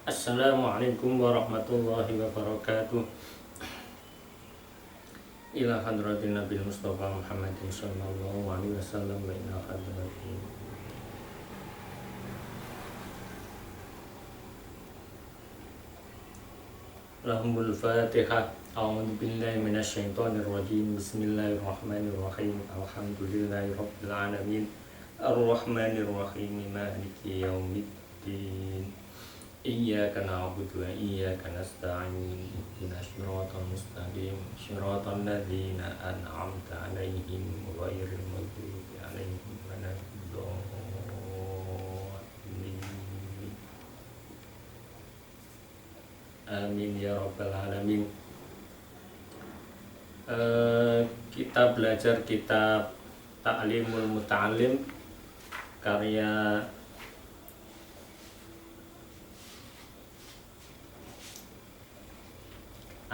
Assalamualaikum warahmatullahi wabarakatuh. Ila hadratin Nabi Mustafa Muhammadin sallallahu alaihi wasallam wa ila hadratin lahumul fatihah. A'udzu billahi minasyaitonir rajim. Bismillahirrahmanirrahim. Alhamdulillahi rabbil alamin. Arrahmanir rahim. Maliki yaumiddin. Iyyaka na'budu wa iyyaka nasta'in. Ihdinas siratal mustaqim. Siratal ladzina an'amta 'alaihim ghairil maghdubi 'alaihim waladdallin. Amin ya rabbal alamin. Kita belajar kitab Ta'limul Muta'allim karya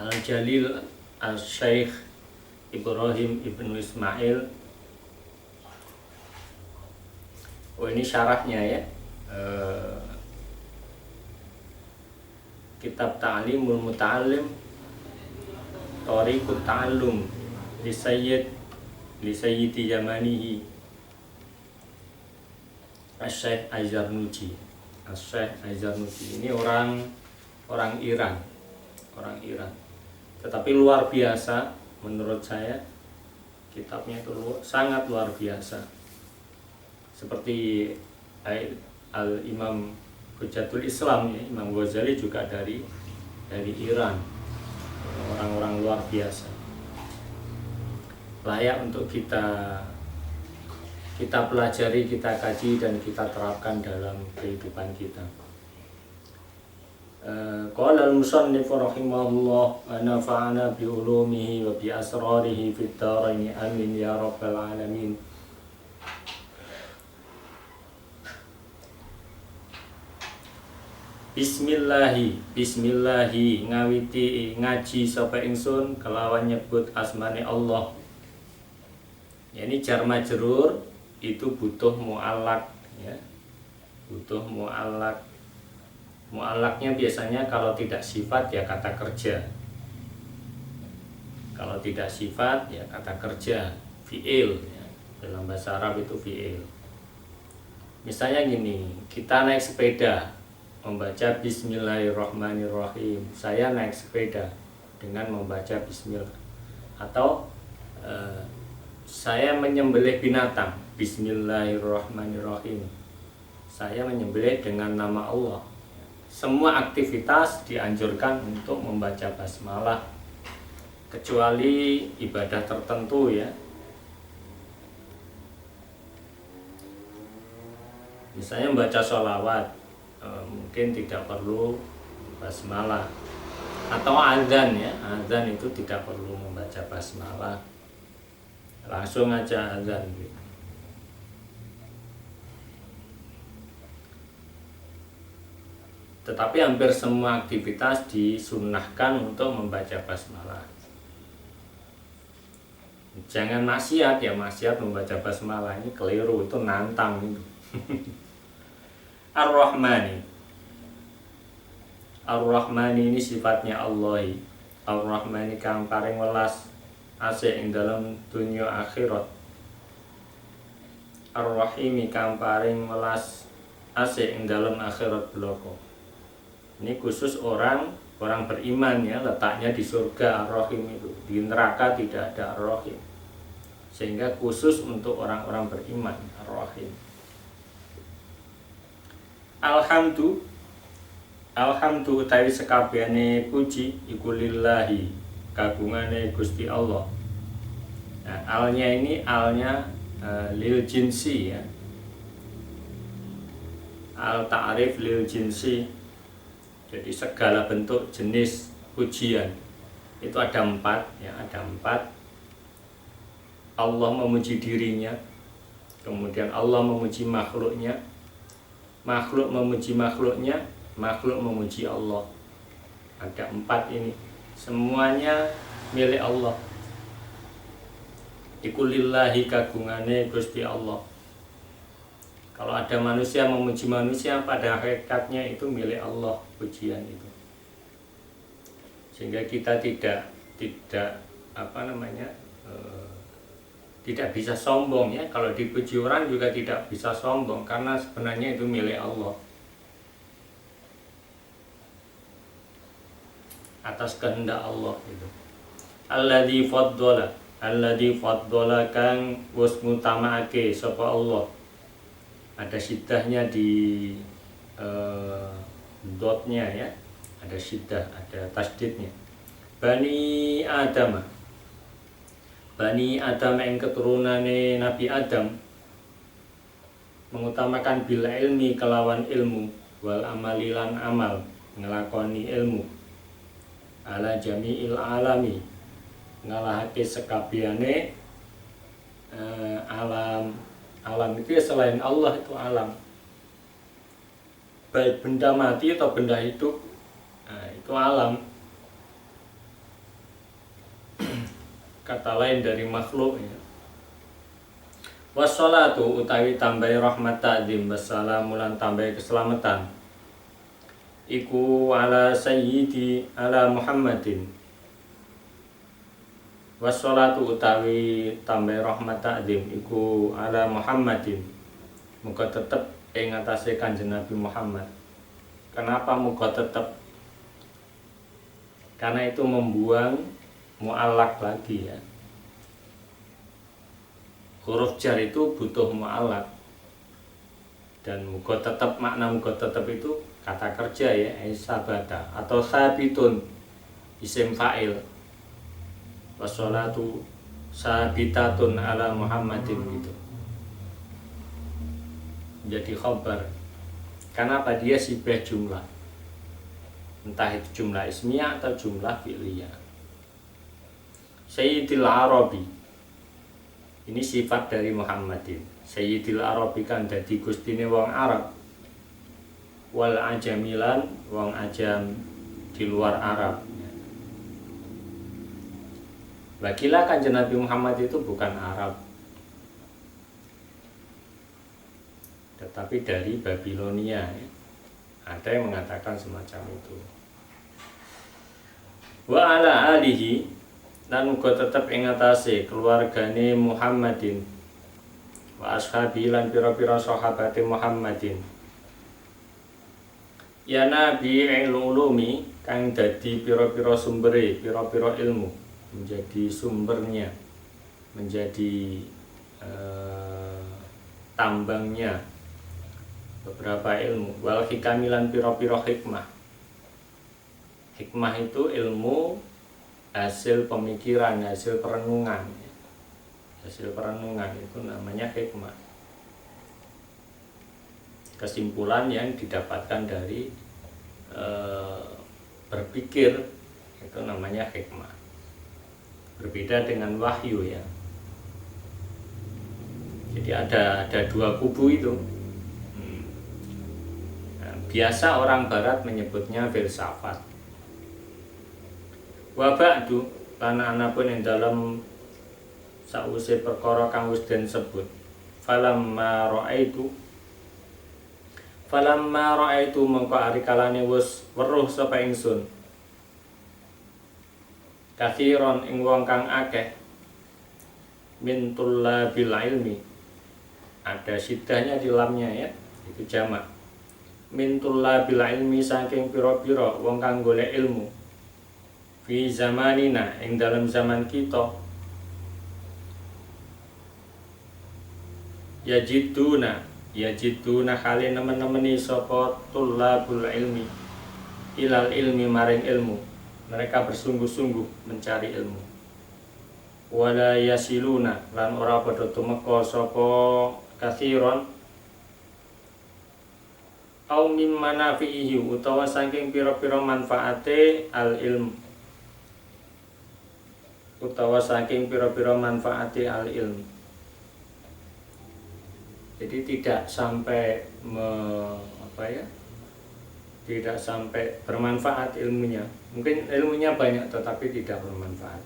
Al-Jalil Al-Syeikh Ibrahim Ibnu Ismail. Ini syarahnya ya. Kitab Ta'limul Muta'allim Thariqut Ta'allum li Sayyidi Yamanihi Asy-Syaikh Az-Zarnuji. Asy-Syaikh Az-Zarnuji ini orang Iran. Tetapi luar biasa menurut saya, kitabnya itu sangat luar biasa. Seperti Al-Imam Hujjatul Islam ya, Imam Ghazali juga dari Iran. Orang-orang luar biasa. Layak untuk kita pelajari, kita kaji dan kita terapkan dalam kehidupan kita. Qala al-musannif rahimahullah wa nafa'ana bi ulumihi wa bi asrarihi fid dharain amin ya rabbal alamin. Bismillahi ngawiti ngaji sapa ingsun kelawan nyebut asmane Allah. Ya, ini jar majrur itu butuh mu'allaq ya. Butuh mu'allaq. Mu'allaqnya biasanya kalau tidak sifat ya kata kerja. Kalau tidak sifat ya kata kerja, fi'il ya. Dalam bahasa Arab itu fi'il. Misalnya gini, kita naik sepeda membaca Bismillahirrahmanirrahim. Saya naik sepeda dengan membaca Bismillah. Atau saya menyembelih binatang, Bismillahirrahmanirrahim. Saya menyembelih dengan nama Allah. Semua aktivitas dianjurkan untuk membaca basmalah, kecuali ibadah tertentu ya. Misalnya membaca sholawat, mungkin tidak perlu basmalah. Atau azan ya, azan itu tidak perlu membaca basmalah, langsung aja azan gitu. Tetapi hampir semua aktivitas disunnahkan untuk membaca basmalah. Jangan maksiat ya, maksiat membaca basmalah ini keliru, itu nantang itu. Ar-Rahmani ini sifatnya Allah. Ar-Rahmani kang paring welas asih ing dalam dunia akhirat. Ar-Rahimi kang paring welas asih ing dalam akhirat bloko. Ini khusus orang beriman ya, letaknya di surga Ar-Rahim itu. Di neraka tidak ada Ar-Rahim. Sehingga khusus untuk orang-orang beriman Ar-Rahim. Alhamdu utawi sekabehane puji iku lillahi, kagungane Gusti Allah. Nah, alnya ini alnya lil jinsi ya. Al ta'rif lil jinsi. Jadi segala bentuk jenis pujian itu ada 4 ya, ada 4. Allah memuji dirinya, kemudian Allah memuji makhluknya, makhluk memuji makhluknya, makhluk memuji Allah. Ada 4 ini, semuanya milik Allah. Iku lillahi kagungane Gusti Allah. Kalau ada manusia memuji manusia, pada hakikatnya itu milik Allah pujian itu. Sehingga kita tidak tidak bisa sombong ya. Kalau dipuji orang juga tidak bisa sombong karena sebenarnya itu milik Allah. Atas kehendak Allah itu. Alladzi faddala kang wis ngutamaake sapa Allah. Ada syidahnya di dotnya ya. Ada syidah, ada tasdidnya. Bani Adam yang keturunane Nabi Adam mengutamakan bil ilmi kelawan ilmu wal amalilan amal ngelakoni ilmu ala jami'il alami ngalahake sekabehane alam itu ya, selain Allah itu alam, baik benda mati atau benda hidup, itu alam. Kata lain dari makhluk ya. Wassalatu utawi tambahi rahmat ta'zim wassalamu lan tambahi keselamatan iku ala sayyidi ala Muhammadin. Wassalatu utawi tambahi rahmat ta'zim iku ala Muhammadin, muga tetep ing atase Kanjeng Nabi Muhammad. Kenapa muga tetep? Karena itu membuang mu'allaq lagi ya. Huruf jar itu butuh mu'allaq. Dan muga tetap, makna muga tetap itu kata kerja ya, sabata atau sabitun isim fa'il. Wassalatu sabitatun ala Muhammadin gitu. Jadi khabar. Kenapa dia sibah jumlah? Entah itu jumlah ismiyah atau jumlah fi'liyah. Sayyidil Arabi ini sifat dari Muhammadin. Sayyidil Arabi kan dadi gustine wong Arab. Wal ajamilan wong ajam di luar Arab. Wakilah Kanjeng Nabi Muhammad itu bukan Arab, tetapi dari Babilonia ya. Ada yang mengatakan semacam itu. Wa ala alihi dan muga tetep ing atase keluargane Muhammadin wa ashabi lan pira-pira sahabate Muhammadin. Ya Nabi ulumi kang dadi pira-pira sumbere, pira-pira ilmu, menjadi sumbernya, menjadi tambangnya beberapa ilmu. Wal hikamilan pira-pira hikmah. Hikmah itu ilmu hasil pemikiran, hasil perenungan. Hasil perenungan itu namanya hikmah. Kesimpulan yang didapatkan dari berpikir itu namanya hikmah. Berbeda dengan wahyu ya. Jadi ada dua kubu itu. Nah, biasa orang barat menyebutnya filsafat. Wa ba'du lan ana pun ing dalem sause perkara kang wis den sebut. Falamma ra'aitu mongko ari kalane wis weruh sapa ingsun. Kathiron ing wong kang akeh min tullabil ilmi. Ada syidahnya di lamnya ya, itu jamak. Min tullabil ilmi saking pira-pira wong kang golek ilmu. Fi zamanina ing dalam zaman kita yajiduna kali nemen-nemeni sapa tullabul ilmi ilal ilmi maring ilmu. Mereka bersungguh-sungguh mencari ilmu. Wala yasiluna lan ora padha tumeka sapa kathiron au mim manafihi utawa saking pira-pira manfaate al ilm. Utawa saking pira-pira manfaati al ilm. Jadi tidak sampai tidak sampai bermanfaat ilmunya. Mungkin ilmunya banyak tetapi tidak bermanfaat.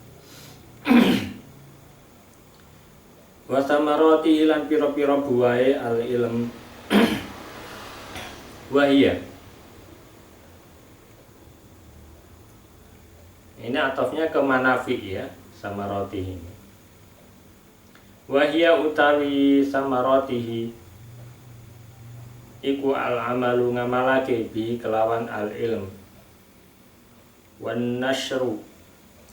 Wa samarati lan pira-pira buahe al ilm Wahia. Ini atofnya ke manafi ya, sama roti ini. Wahia utawi sama rotihi iku al amalu ngamalake bi kelawan al ilm wan nasru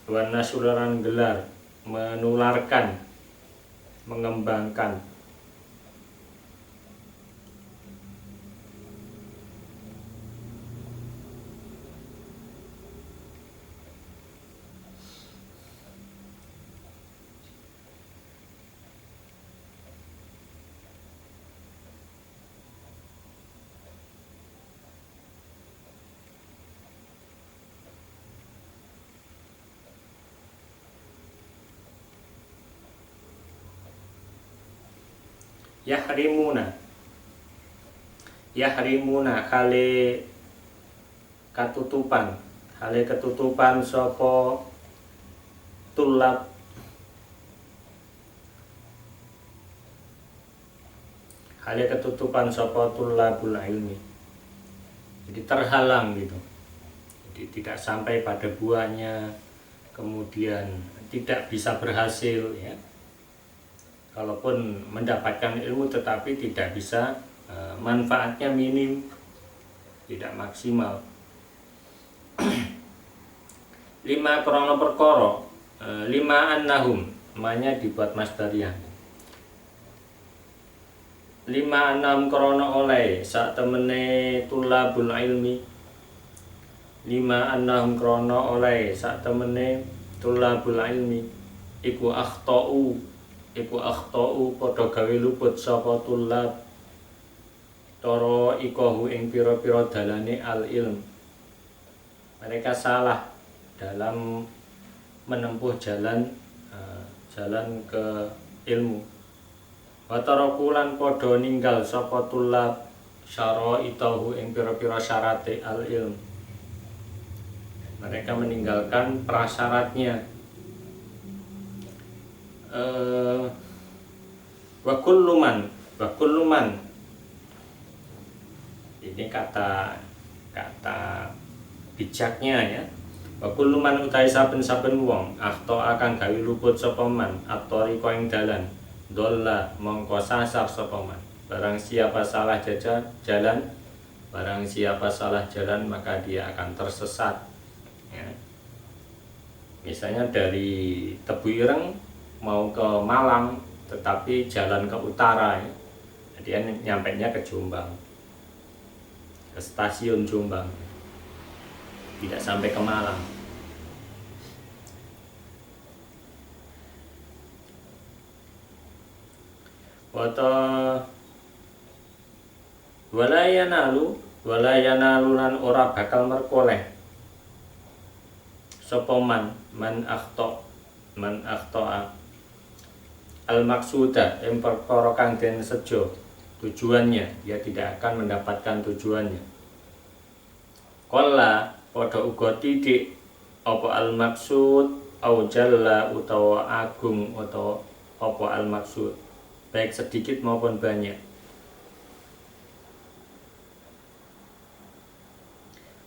gelar menularkan, mengembangkan. Yahrimuna kale ketutupan sapa tulab tulabul ilmi. Jadi terhalang gitu. Jadi tidak sampai pada buahnya, kemudian tidak bisa berhasil ya. Kalaupun mendapatkan ilmu tetapi tidak bisa, manfaatnya minim, tidak maksimal. 5 krono perkoro, 5 annahum namanya dibuat masdariyah. 5 annahum krono oleh sak temene tulabul ilmi. 5 annahum krono oleh sak temene tulabul ilmi iku akhtau padha gawe luput sapa tulab toro ikohu ing pira-pira dalane al ilm. Mereka salah dalam menempuh jalan ke ilmu. Watarakulan padha ninggal sapa tulab syaraitahu ing pira-pira syarate al ilm. Mereka meninggalkan prasyaratnya. Wa kullu man ini kata bijaknya ya. Wa kullu man utai saben-saben wong akhto akan gawe luput sapa man atoriqo ing dalan dolla mongko sasar sapa man. Barang siapa salah jalan maka dia akan tersesat ya. Misalnya dari Tebu Ireng mau ke Malang tetapi jalan ke utara ya. Dia nyampainya ke Jombang, ke stasiun Jombang, tidak sampai ke Malang. Walayanalu lan ora bakal merkoleh sapa man akhto'a al maksuda yang perkara kang den sejo tujuannya, dia tidak akan mendapatkan tujuannya. Qalla padha uga titik apa al maksud au jalla utawa agung utawa apa al maksud, baik sedikit maupun banyak.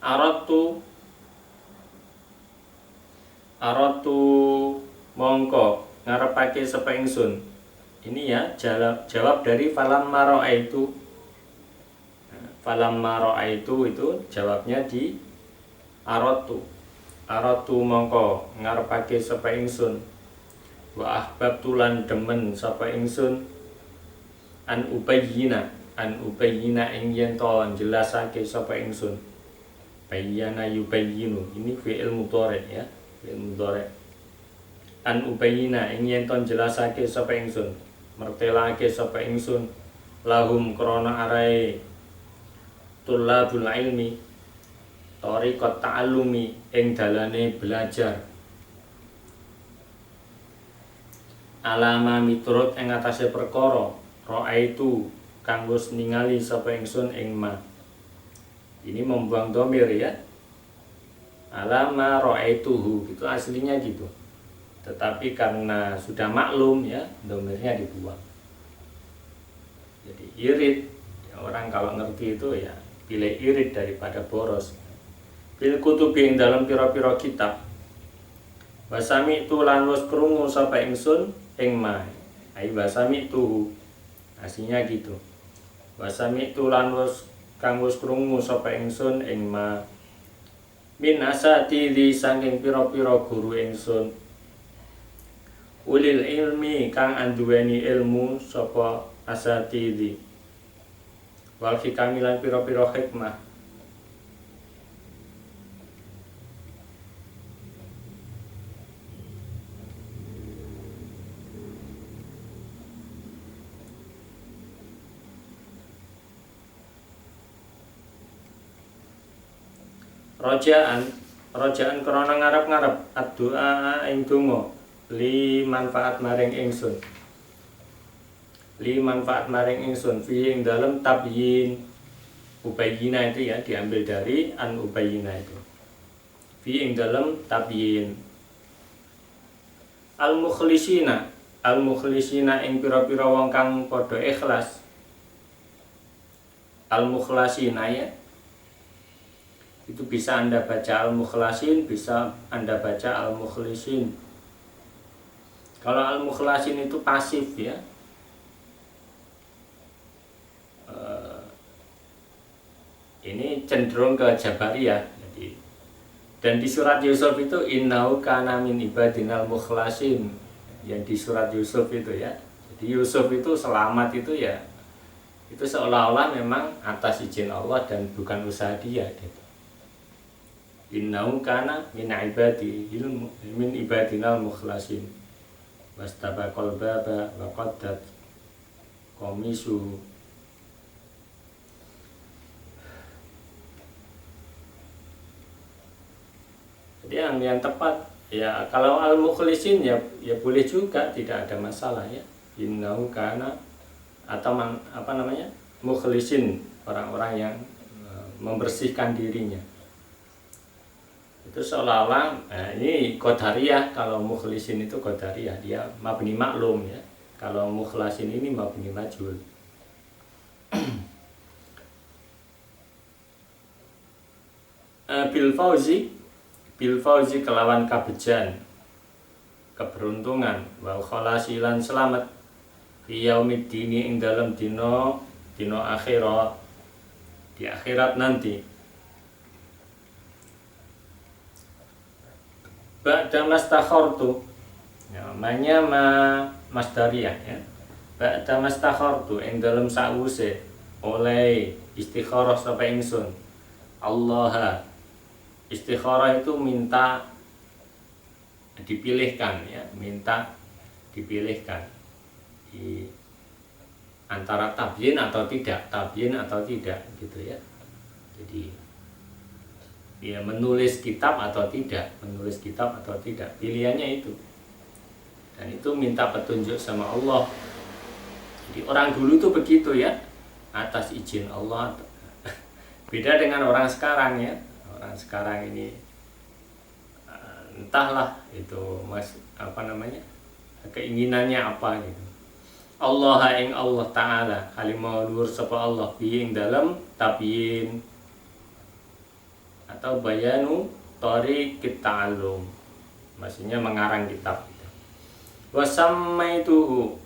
Aratu mongko ngarepake sapa ingsun. Ini ya jawab dari falam mara'aitu. Falam mara'aitu itu jawabnya di aratu mongko ngarepake sapa ingsun. Wa ahbabtu lan demen sapa ingsun an ubayyina ing yen to jelasake sapa ingsun. Bayyana yubayyinu, ini fi'il mudhari ya, fi'il mudhari. An ubayyina ing yen to jelasake sapa ingsun, mertelake sapa ingsun lahum krana arae tulabul ilmi tariqat ta'allumi ing dalane belajar. Alama miturut ing atase perkara ra'aitu kang wis ningali sapa ingsun ing ma. Ini membuang domir ya. Alama ra'aituhu itu aslinya gitu. Tetapi karena sudah maklum ya, domirnya dibuang. Jadi irit ya, orang kalau ngerti itu ya pilih irit daripada boros. Bil kutubi ing dalam pira-pira kitab. Wasami tu lan wis krungu sapa ingsun ing ma. Ai wasami tu aslinya gitu. Wasami tu lan wis kang wis krungu sapa ingsun ing ma. Min asatidhi saking pira-pira guru ingsun. Ulil ilmi kang anduweni ilmu sapa asatidhi. Wal hikamilan pira-pira hikmah. Rojaan krana ngarep-ngarep addu'a ing donga li manfaat maring ingsun fi ing dalem tabyin ubayyina itu ya diambil dari an ubayyina itu fi ing dalem tabyin al mukhlisina ing pira-pira wong kang padha ikhlas al mukhlasina ya. Itu bisa Anda baca al-mukhlasin, bisa Anda baca al-mukhlisin. Kalau al-mukhlasin itu pasif ya. Ini cenderung ke Jabariyah. Jadi, dan di surat Yusuf itu innahu kana min ibadinal mukhlasin. Yang di surat Yusuf itu ya. Jadi Yusuf itu selamat itu ya. Itu seolah-olah memang atas izin Allah dan bukan usaha dia gitu. Innahu kana min ibadinal mukhlasin wastabaqal baba wa qaddat qamisu. Jadi yang tepat ya kalau al mukhlisin ya boleh juga, tidak ada masalah ya. Innahu kana atau mukhlisin, orang-orang yang membersihkan dirinya. Itu seolah-olah ini qadariyah. Kalau mukhlisin itu qadariyah, dia mabni maklum ya. Kalau mukhlasin ini mabni majhul. bil fauzi kelawan kabejan, keberuntungan, wa khalasilan selamat fi yaumiddini ing dalem dina akhirat, di akhirat nanti. Ba'da mastakhartu ya, namanya masdariyah ya. Ba'da mastakhartu ing dalem sawuse oleh istikharah sapa ingsun Allah. Istikharah itu minta dipilihkan ya, minta dipilihkan di antara tabyin atau tidak gitu ya. Jadi ya menulis kitab atau tidak, pilihannya itu. Dan itu minta petunjuk sama Allah. Jadi orang dulu itu begitu ya, atas izin Allah. Beda dengan orang sekarang ya. Orang sekarang ini entahlah itu keinginannya apa gitu. Allah ing Allah Ta'ala halimah luhur sapa Allah bi ing dalem tabyin atau bayanu thariqit ta'allum, maksudnya mengarang kitab. Wasammaitu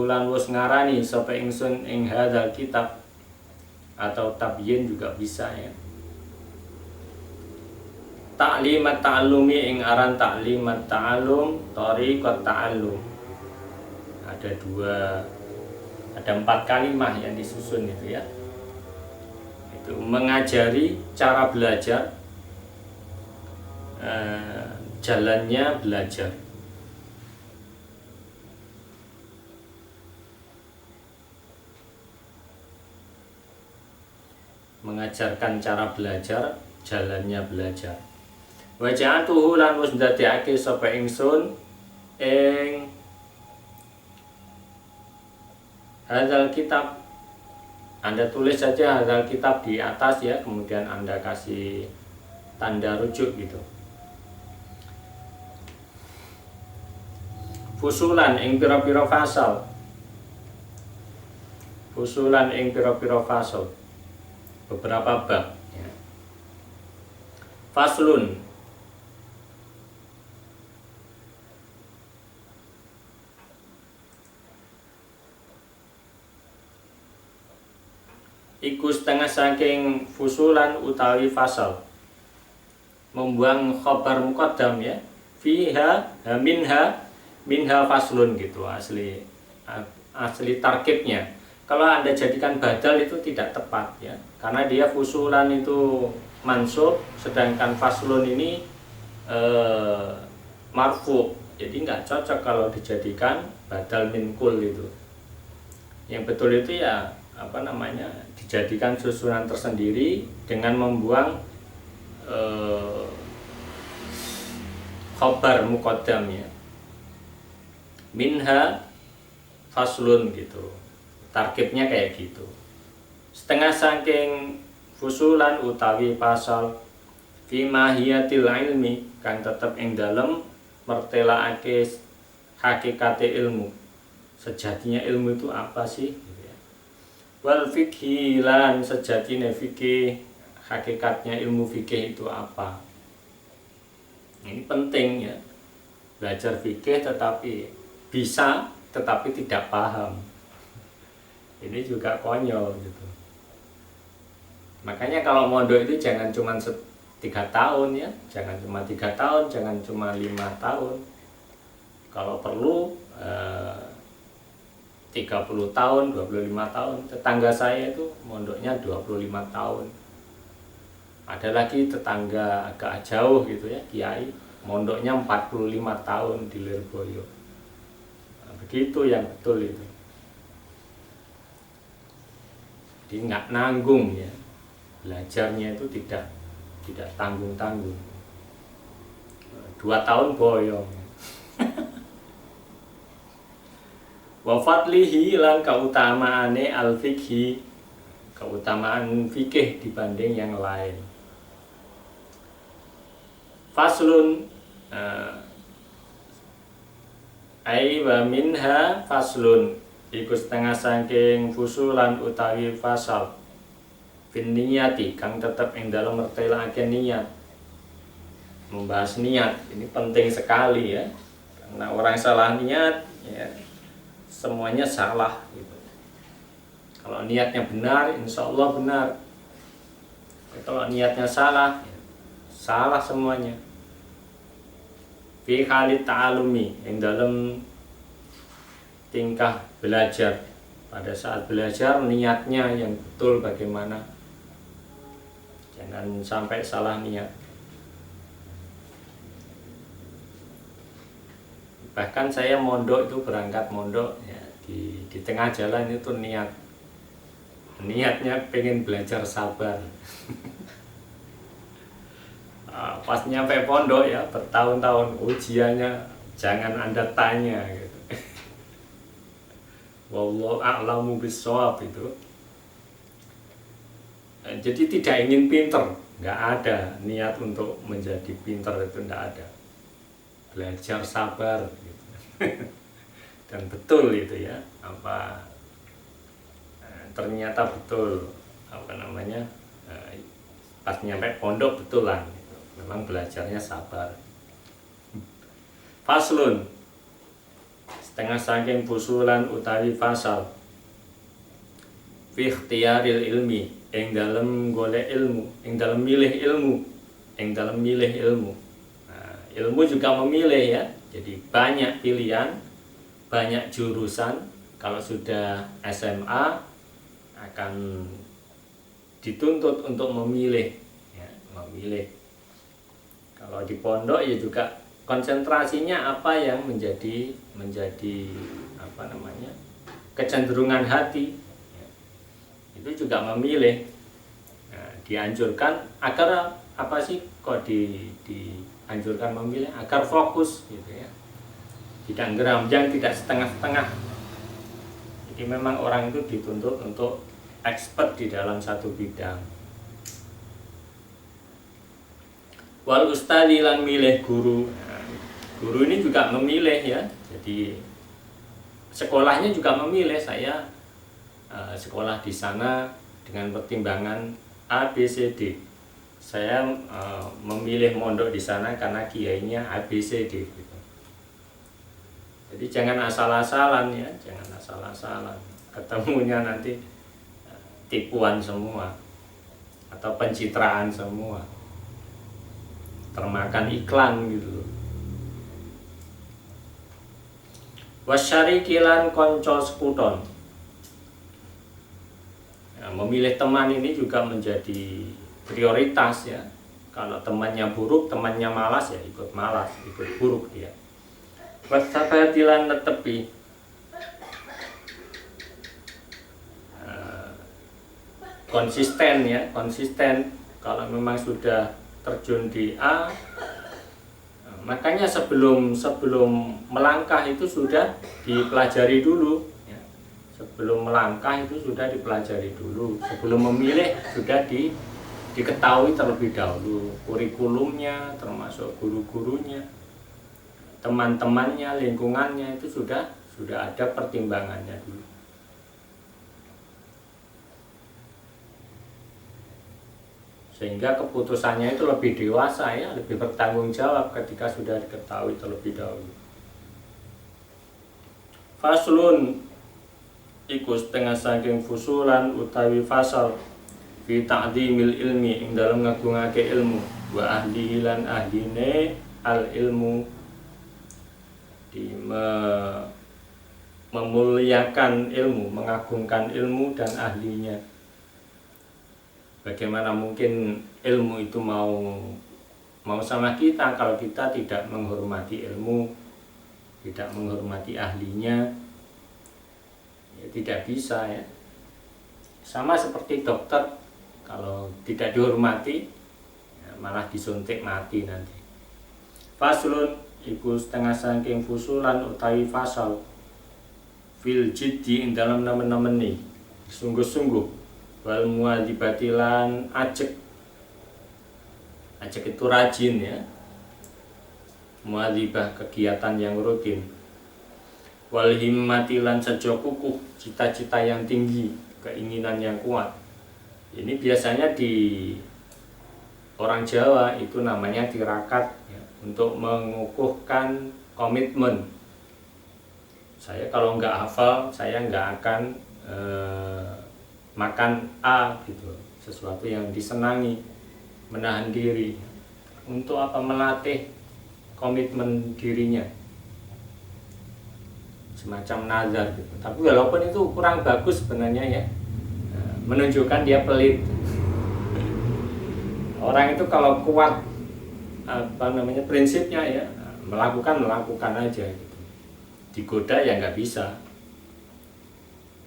lan wis ngarani sapa ingsun ing hadzal kitab, atau tabyin juga bisa ya. Ta'limat ta'allumi ing aran ta'limat ta'allum, thariqat ta'allum. Ada 4 kalimah yang disusun itu ya. Itu mengajari cara belajar, jalannya belajar. Mengajarkan cara belajar, jalannya belajar. Wa ja'atuhu lan wis ndadekake sapa ingsun ing hadzal kitab. Anda tulis saja hadzal kitab di atas ya, kemudian Anda kasih tanda rujuk gitu. Fusulan ing pira-pira fasal. beberapa bab ya. Faslun, iku setengah saking fusulan utawi fasal, membuang khobar muqaddam ya, fiha minha faslun gitu asli tarkibnya. Kalau Anda jadikan badal itu tidak tepat ya, karena dia fusulan itu mansub, sedangkan faslun ini marfu, jadi nggak cocok kalau dijadikan badal min kul itu. Yang betul itu ya dijadikan susunan tersendiri dengan membuang khobar muqaddam ya, minha faslun gitu, tarkibnya kayak gitu. Setengah saking fusulan utawi pasal fi mahiyatil ilmi kang tetep ing dalem mertelaake hakikate ilmu, sejatinya ilmu itu apa sih gitu ya. Wal fikhi lan sejatine fikih, hakikatnya ilmu fikih itu apa. Ini penting ya, belajar fikih tetapi bisa tetapi tidak paham, ini juga konyol gitu. Makanya kalau mondok itu jangan cuma 3 tahun ya, jangan cuma 3 tahun, jangan cuma 5 tahun. Kalau perlu 30 tahun, 25 tahun. Tetangga saya itu mondoknya 25 tahun. Ada lagi tetangga agak jauh gitu ya, kiai, mondoknya 45 tahun di Lirboyo. Nah, begitu yang betul itu. Jadi nggak nanggung ya, belajarnya itu tidak tanggung-tanggung. 2 tahun boyong. Wa fadlihi lan kautamaane al-fikhi, keutamaan fikih dibanding yang lain. Faslun ai wa minha faslun, iku setengah saking fusulan utawi fasal fin niyati kang tetep ing dalem mertelake niat. Membahas niat ini penting sekali ya, karena orang salah niat ya semuanya salah gitu. Kalau niatnya benar, insya Allah benar. Kalau niatnya salah, ya salah semuanya. Fi halit ta'alumi, yang dalam tingkah belajar, pada saat belajar niatnya yang betul bagaimana, jangan sampai salah niat. Bahkan saya mondok itu, berangkat mondok ya, di tengah jalan itu niatnya pengen belajar sabar. Pas nyampe pondok ya, bertahun-tahun ujiannya jangan Anda tanya gitu. Wallahu a'lamu bissawab itu. Jadi tidak ingin pinter, nggak ada niat untuk menjadi pinter, itu nggak ada. Belajar sabar gitu. Dan betul itu ya, ternyata betul pas nyampe pondok betulan gitu. Memang belajarnya sabar. Faslun, setengah saking fusulan utawi fasal fi ikhtiyaril ilmi, ing dalem golek ilmu, ing dalem milih ilmu, ing dalem milih ilmu. Nah, ilmu juga memilih ya, jadi banyak pilihan, banyak jurusan. Kalau sudah SMA akan dituntut untuk memilih ya, memilih. Kalau di pondok ya juga konsentrasinya apa yang menjadi kecenderungan hati ya, itu juga memilih. Nah, dianjurkan agar apa sih kok dianjurkan memilih agar fokus gitu ya, tidak geramjang, tidak setengah-setengah. Jadi memang orang itu dituntut untuk expert di dalam satu bidang. Wal ustadi lan milih guru. Nah, guru ini juga memilih ya. Jadi sekolahnya juga memilih. Saya sekolah di sana dengan pertimbangan A B C D. Saya memilih mondok di sana karena kiainya A B C D gitu. Jadi jangan asal-asalan ya, jangan asal-asalan. Ketemunya nanti tipuan semua atau pencitraan semua, termakan iklan gitu. Wasyarikilan konco sekuton. Nah, memilih teman ini juga menjadi prioritas ya. Kalau temannya buruk, temannya malas ya ikut malas, ikut buruk dia. Wasabatilan netepi. Konsisten ya, konsisten. Kalau memang sudah terjun di A, makanya sebelum melangkah itu sudah dipelajari dulu ya. Sebelum melangkah itu sudah dipelajari dulu. Sebelum memilih sudah diketahui terlebih dahulu kurikulumnya, termasuk guru-gurunya, teman-temannya, lingkungannya, itu sudah ada pertimbangannya dulu. Sehingga keputusannya itu lebih dewasa ya, lebih bertanggung jawab ketika sudah diketahui terlebih dahulu. Faslun iku setengah saking fusulan utawi fasal fi ta'dhimil ilmi ing dalam ngagungake ilmu wa ahlihi lan ahline al ilmu, di memuliakan ilmu, mengagungkan ilmu dan ahlinya. Bagaimana mungkin ilmu itu mau sama kita kalau kita tidak menghormati ilmu, tidak menghormati ahlinya, ya tidak bisa ya. Sama seperti dokter, kalau tidak dihormati ya malah disuntik mati nanti. Faslun iku setengah saking fusulan utawi fasal fil jiddi ing dalam nemen-nemen nih sungguh-sungguh, wal muadzibatilan ajek itu rajin ya, muadzibah kegiatan yang rutin, wal himmatilan sejo kukuh cita-cita yang tinggi, keinginan yang kuat. Ini biasanya di orang Jawa itu namanya tirakat ya, untuk mengukuhkan komitmen. Saya kalau nggak hafal saya nggak akan makan A gitu, sesuatu yang disenangi, menahan diri. Untuk apa? Melatih komitmen dirinya, semacam nazar gitu. Tapi walaupun itu kurang bagus sebenarnya ya, menunjukkan dia pelit. Orang itu kalau kuat prinsipnya ya, melakukan aja gitu. Digoda ya nggak bisa.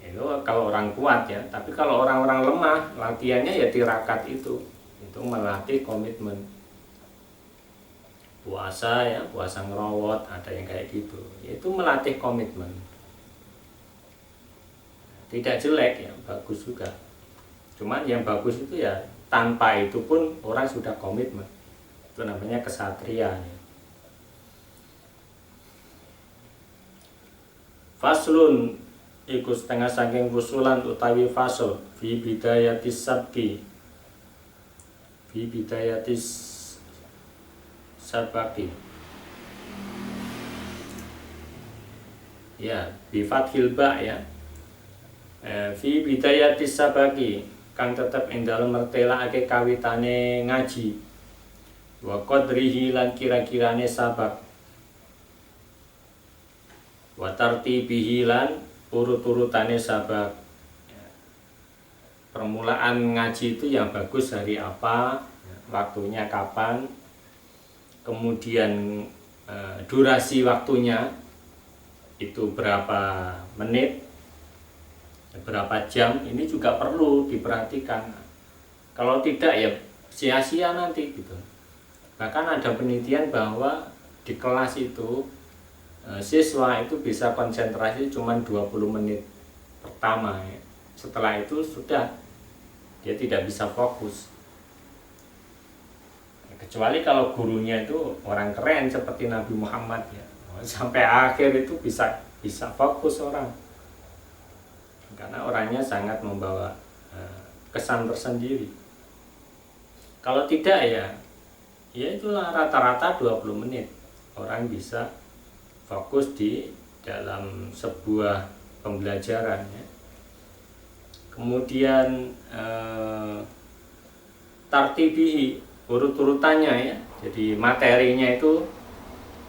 Itu kalau orang kuat ya, tapi kalau orang-orang lemah, latihannya ya tirakat itu melatih komitmen. Puasa ya, puasa ngerawat, ada yang kayak gitu, itu melatih komitmen. Tidak jelek ya, bagus juga. Cuman yang bagus itu ya tanpa itu pun orang sudah komitmen, itu namanya kesatria ya. Faslun iku setengah saking fusulan utawi fasal fi bidayatis sabki, fi bidayatis sabaki ya, bi fathil ba ya, fi bidayatis sabaki kang tetep ing dalem mertelake kawitane ngaji, wa qadrihi lan kira-kirane sabak, wa tartibihi lan urut-urutane sabak. Permulaan ngaji itu yang bagus hari apa, waktunya kapan, kemudian durasi waktunya itu berapa menit, berapa jam, ini juga perlu diperhatikan. Kalau tidak ya sia-sia nanti gitu. Bahkan ada penelitian bahwa di kelas itu siswa itu bisa konsentrasi cuma 20 menit pertama ya. Setelah itu sudah dia tidak bisa fokus. Kecuali kalau gurunya itu orang keren seperti Nabi Muhammad ya, sampai akhir itu bisa fokus orang, karena orangnya sangat membawa kesan tersendiri. Kalau tidak ya itulah rata-rata 20 menit orang bisa fokus di dalam sebuah pembelajaran ya. Kemudian tartibihi, urut-urutannya ya. Jadi materinya itu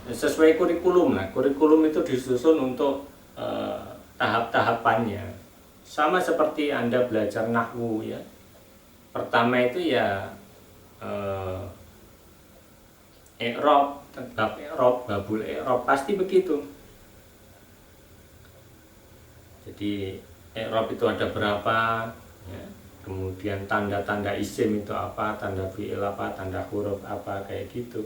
sesuai kurikulum. Nah, kurikulum itu disusun untuk tahap-tahapannya. Sama seperti Anda belajar nahwu ya. Pertama itu ya i'rab, bab i'rab, babul i'rab, pasti begitu. Jadi i'rab itu ada berapa ya. Kemudian tanda-tanda isim itu apa, tanda fi'il apa, tanda huruf apa, kayak gitu.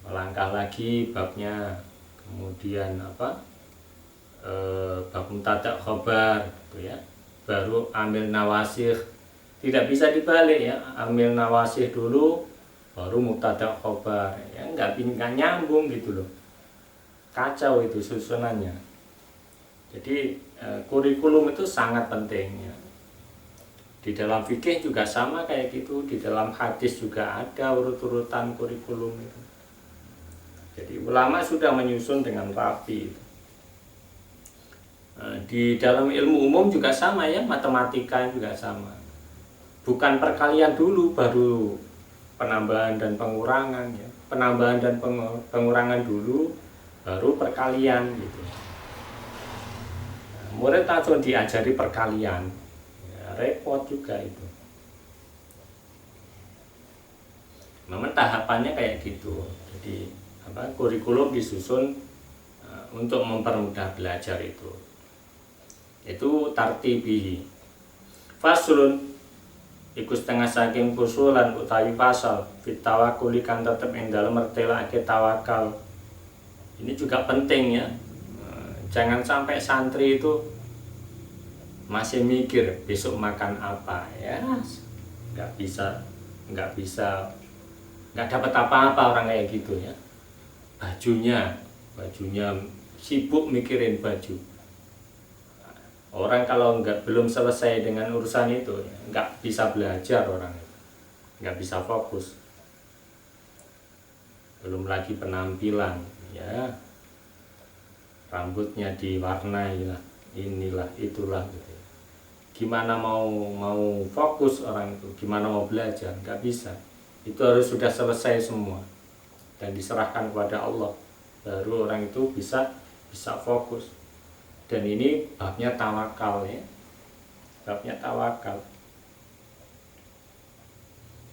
Melangkah lagi babnya, kemudian apa, bab mubtada' khobar gitu ya. Baru amil nawasih, tidak bisa dibalik ya, amil nawasih dulu baru mubtada' khobar ya, nggak nyambung gitu loh, kacau itu susunannya. Jadi kurikulum itu sangat penting ya. Di dalam fikih juga sama kayak gitu, di dalam hadis juga ada urut-urutan kurikulum itu. Jadi ulama sudah menyusun dengan rapi itu. Di dalam ilmu umum juga sama ya, matematika juga sama. Bukan perkalian dulu baru penambahan dan pengurangan ya. Penambahan dan pengurangan dulu baru perkalian gitu. Murid langsung diajari perkalian. Repot juga itu. Memang tahapannya kayak gitu. Jadi kurikulum disusun untuk mempermudah belajar itu. Itu tartibihi. Faslun iku setengah saking fusulan utawi fasal fit tawakkuli kan tetep ing dalem mertelake tawakal. Ini juga penting ya. Jangan sampai santri itu masih mikir besok makan apa ya, nggak dapat apa-apa orang kayak gitu ya. Bajunya sibuk mikirin baju. Orang kalau belum selesai dengan urusan itu ya, nggak bisa belajar orang itu, nggak bisa fokus. Belum lagi penampilan ya, rambutnya diwarnai lah, inilah itulah gitu. Gimana mau fokus orang itu, gimana mau belajar, nggak bisa. Itu harus sudah selesai semua dan diserahkan kepada Allah, baru orang itu bisa fokus. Dan ini babnya tawakal ya, babnya tawakal.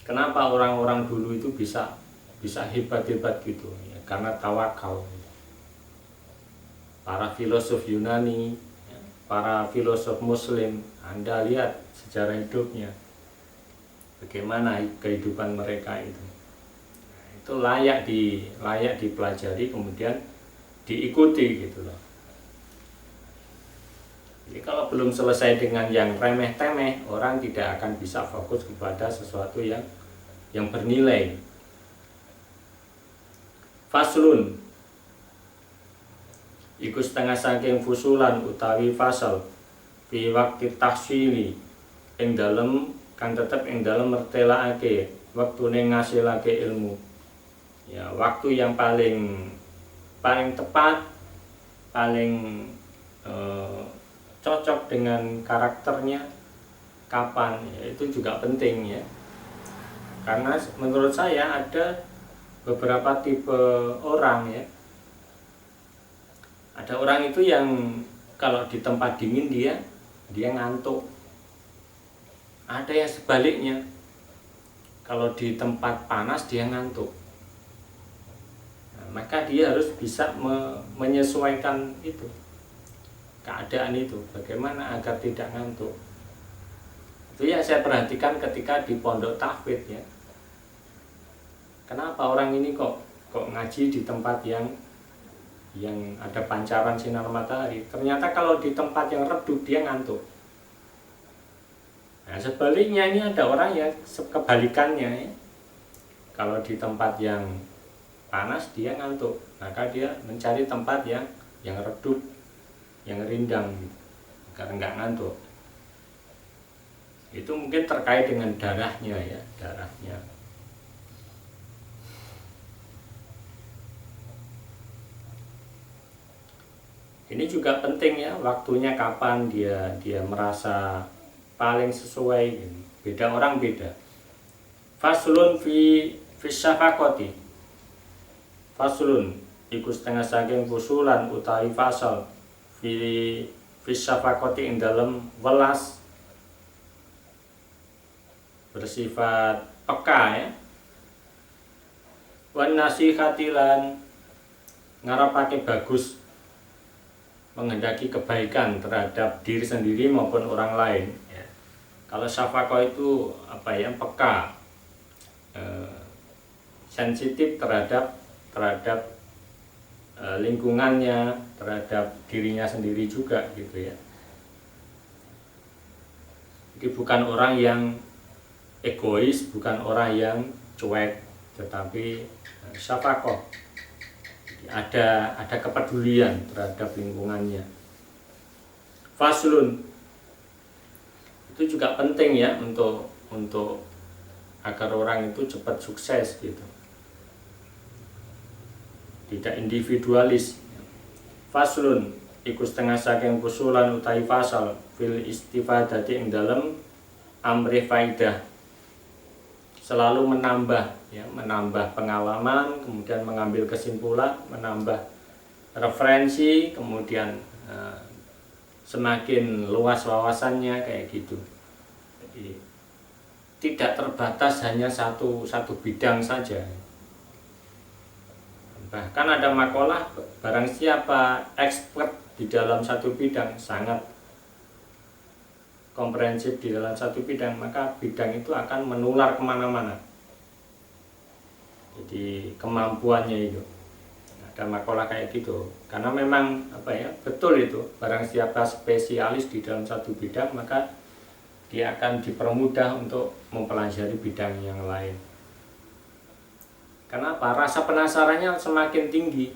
Kenapa orang-orang dulu itu bisa hebat-hebat gitu ya, karena tawakal. Para filosof Yunani, para filosof Muslim, Anda lihat sejarah hidupnya, bagaimana kehidupan mereka itu. Itu layak dipelajari, kemudian diikuti gitu loh. Jadi kalau belum selesai dengan yang remeh-temeh, orang tidak akan bisa fokus kepada sesuatu yang bernilai. Faslun iku setengah saking fusulan utawi fasal fi waqti tahsili ing dalem kan tetep ing dalem mertelakake wektune ngasilake ilmu. Ya, waktu yang paling tepat, paling cocok dengan karakternya kapan ya, itu juga penting ya. Karena menurut saya ada beberapa tipe orang ya. Ada orang itu yang kalau di tempat dingin dia ngantuk. Ada yang sebaliknya, kalau di tempat panas dia ngantuk. Nah, maka dia harus bisa menyesuaikan itu, keadaan itu, bagaimana agar tidak ngantuk. Itu yang saya perhatikan ketika di pondok tahfidz ya. Kenapa orang ini kok ngaji di tempat yang ada pancaran sinar matahari? Ternyata kalau di tempat yang redup dia ngantuk. Nah, sebaliknya ini ada orang yang kebalikannya ya. Kalau di tempat yang panas dia ngantuk, maka dia mencari tempat yang redup, yang rindang agar nggak ngantuk. Itu mungkin terkait dengan darahnya ya, darahnya. Ini juga penting ya, waktunya kapan dia merasa paling sesuai. Beda orang beda. Faslun fi syafaqati. Faslun iku setengah saking fusulan utawi fasal fi syafaqati ing dalem welas bersifat peka ya. Wan nasihati lan ngarepake bagus, menghendaki kebaikan terhadap diri sendiri maupun orang lain ya. Kalau syafaqah itu apa ya, peka, sensitif terhadap lingkungannya, terhadap dirinya sendiri juga gitu ya. Jadi bukan orang yang egois, bukan orang yang cuek, tetapi syafaqah, ada kepedulian terhadap lingkungannya. Faslun itu juga penting ya untuk agar orang itu cepat sukses gitu, tidak individualis. Faslun iku setengah saking fusulan utawi fasal fil istifadati ing dalem amri faidah, selalu menambah ya, menambah pengalaman, kemudian mengambil kesimpulan, menambah referensi, kemudian semakin luas wawasannya kayak gitu. Jadi tidak terbatas hanya satu bidang saja. Bahkan ada makalah, barang siapa expert di dalam satu bidang, sangat komprehensif di dalam satu bidang, maka bidang itu akan menular kemana-mana. Jadi kemampuannya itu, ada makalah kayak gitu. Karena memang apa ya, betul itu, barang siapa spesialis di dalam satu bidang, maka dia akan dipermudah untuk mempelajari bidang yang lain. Karena apa? Rasa penasarannya semakin tinggi,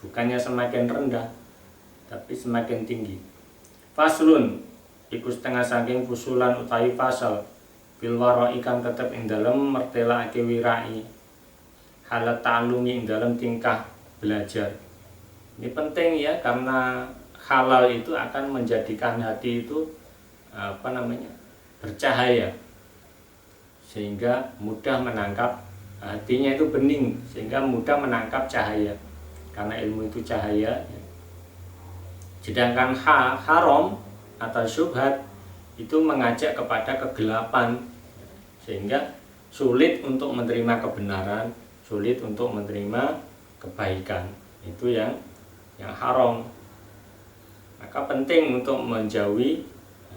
bukannya semakin rendah, tapi semakin tinggi. Faslun iku setengah saking fusulan utawi fasal fil wara ikan tetep ing dalem mertelake wirai, halat ta'allumi ing dalem tingkah belajar. Ini penting ya, karena halal itu akan menjadikan hati itu bercahaya, sehingga mudah menangkap, hatinya itu bening sehingga mudah menangkap cahaya, karena ilmu itu cahaya. Sedangkan haram atau syubhat itu mengajak kepada kegelapan, sehingga sulit untuk menerima kebenaran, sulit untuk menerima kebaikan. Itu yang haram. Maka penting untuk menjauhi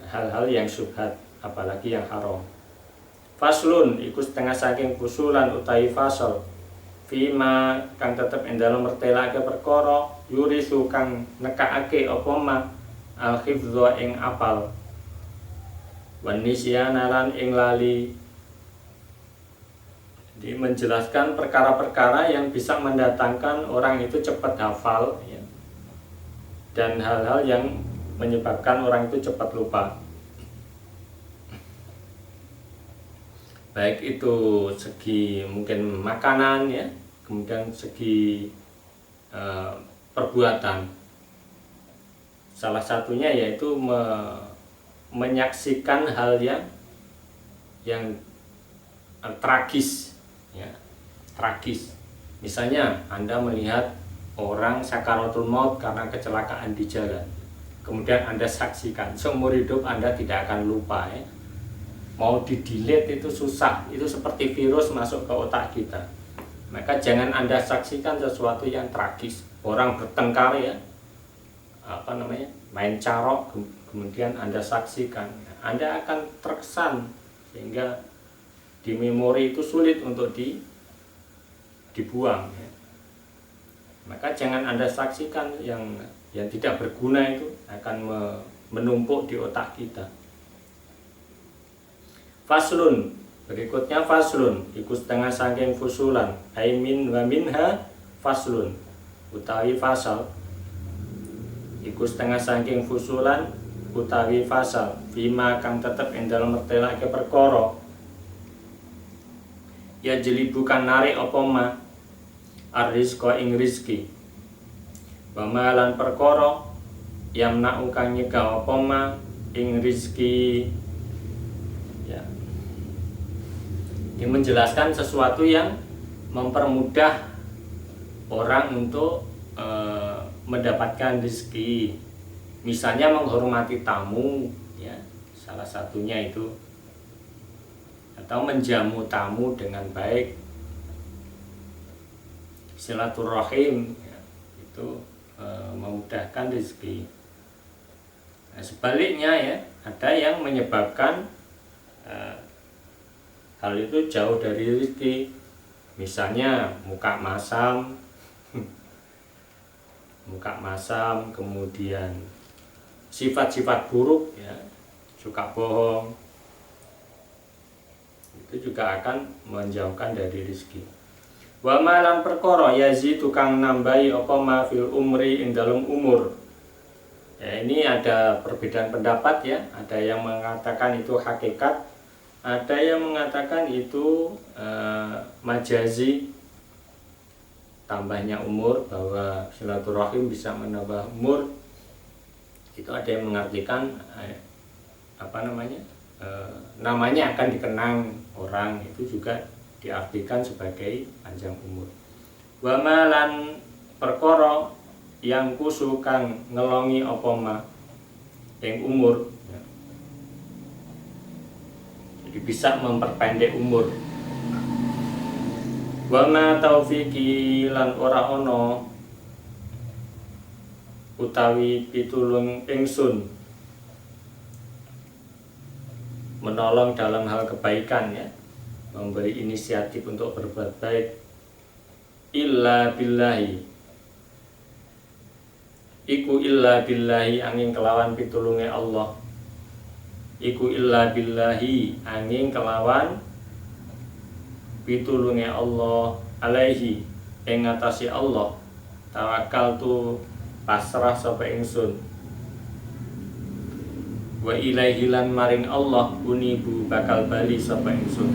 hal-hal yang syubhat, apalagi yang haram. Faslun iku setengah saking fusulan utawi fasal fima kang tetep ing dalem mertelake perkara yurisu kang nekake apa ma al hifdza ing apal wan nisyana lan ing lali. Jadi menjelaskan perkara-perkara yang bisa mendatangkan orang itu cepat hafal ya, dan hal-hal yang menyebabkan orang itu cepat lupa. Baik itu segi mungkin makanan ya, kemudian segi perbuatan. Salah satunya yaitu menyaksikan hal yang tragis ya, tragis. Misalnya Anda melihat orang sakaratul maut karena kecelakaan di jalan, kemudian Anda saksikan, seumur hidup Anda tidak akan lupa ya. Mau di-delete itu susah, itu seperti virus masuk ke otak kita. Maka jangan Anda saksikan sesuatu yang tragis, orang bertengkar ya, main carok, kemudian Anda saksikan, Anda akan terkesan sehingga di memori itu sulit untuk dibuang ya. Maka jangan Anda saksikan yang tidak berguna, itu akan menumpuk di otak kita. Faslun berikutnya, faslun iku setengah saking fusulan aimin wa minha faslun utawi fasal iku setengah saking fusulan utawi fasal fima kang tetep ing dalem mertelake perkara ya jeli bukan narik apa ma arrizqa ing rizki wa malan perkara yamna'u kang nyegah apa ma ing rizki. Ya. Ini menjelaskan sesuatu yang mempermudah orang untuk mendapatkan rezeki. Misalnya menghormati tamu, ya, salah satunya itu, atau menjamu tamu dengan baik, silaturahim, ya, itu memudahkan rezeki. Nah, sebaliknya ya, ada yang menyebabkan hal itu jauh dari rezeki. Misalnya muka masam, kemudian sifat-sifat buruk, ya, suka bohong, itu juga akan menjauhkan dari rezeki. Wa malan perkara yazi tukang nambahi apa ma fil umri ing dalem umur. Ya, ini ada perbedaan pendapat ya, ada yang mengatakan itu hakikat, ada yang mengatakan itu majazi, tambahnya umur, bahwa silaturahim bisa menambah umur. Itu ada yang mengartikan namanya akan dikenang orang, itu juga diartikan sebagai panjang umur. Wa malan perkara yang kusu kang ngelongi apa ma ing umur, ya. Jadi bisa memperpendek umur. Wa ma taufiqi lan ora ana utawi pitulung ingsun menolong dalam hal kebaikan, ya, memberi inisiatif untuk berbuat baik, illa billahi, iku illa billahi angin kelawan pitulunge Allah, iku illa billahi angin kelawan pitulunge Allah, alaihi ing ngatasi Allah, tawakal tu pasrah sapa ingsun, wa ilaihi lan maring Allah unibu bakal bali sapa ingsun.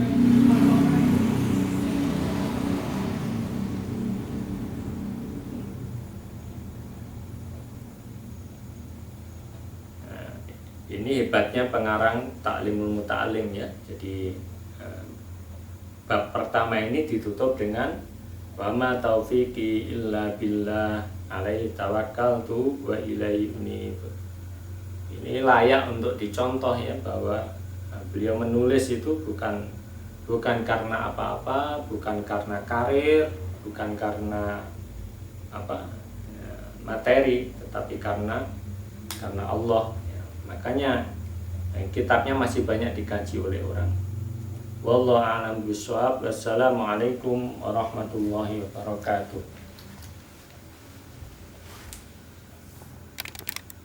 Nah, ini hebatnya pengarang Ta'limul Muta'alim, ya. Jadi bab pertama ini ditutup dengan wa ma taufiqi illa billah alaihi tawakkaltu wa ilaihi unib. Ini layak untuk dicontoh, ya, bahwa beliau menulis itu bukan karena apa-apa, bukan karena karir, bukan karena materi, tetapi karena Allah, ya. Makanya kitabnya masih banyak dikaji oleh orang. Wallahu a'lam bishawab. Wassalamualaikum warahmatullahi wabarakatuh.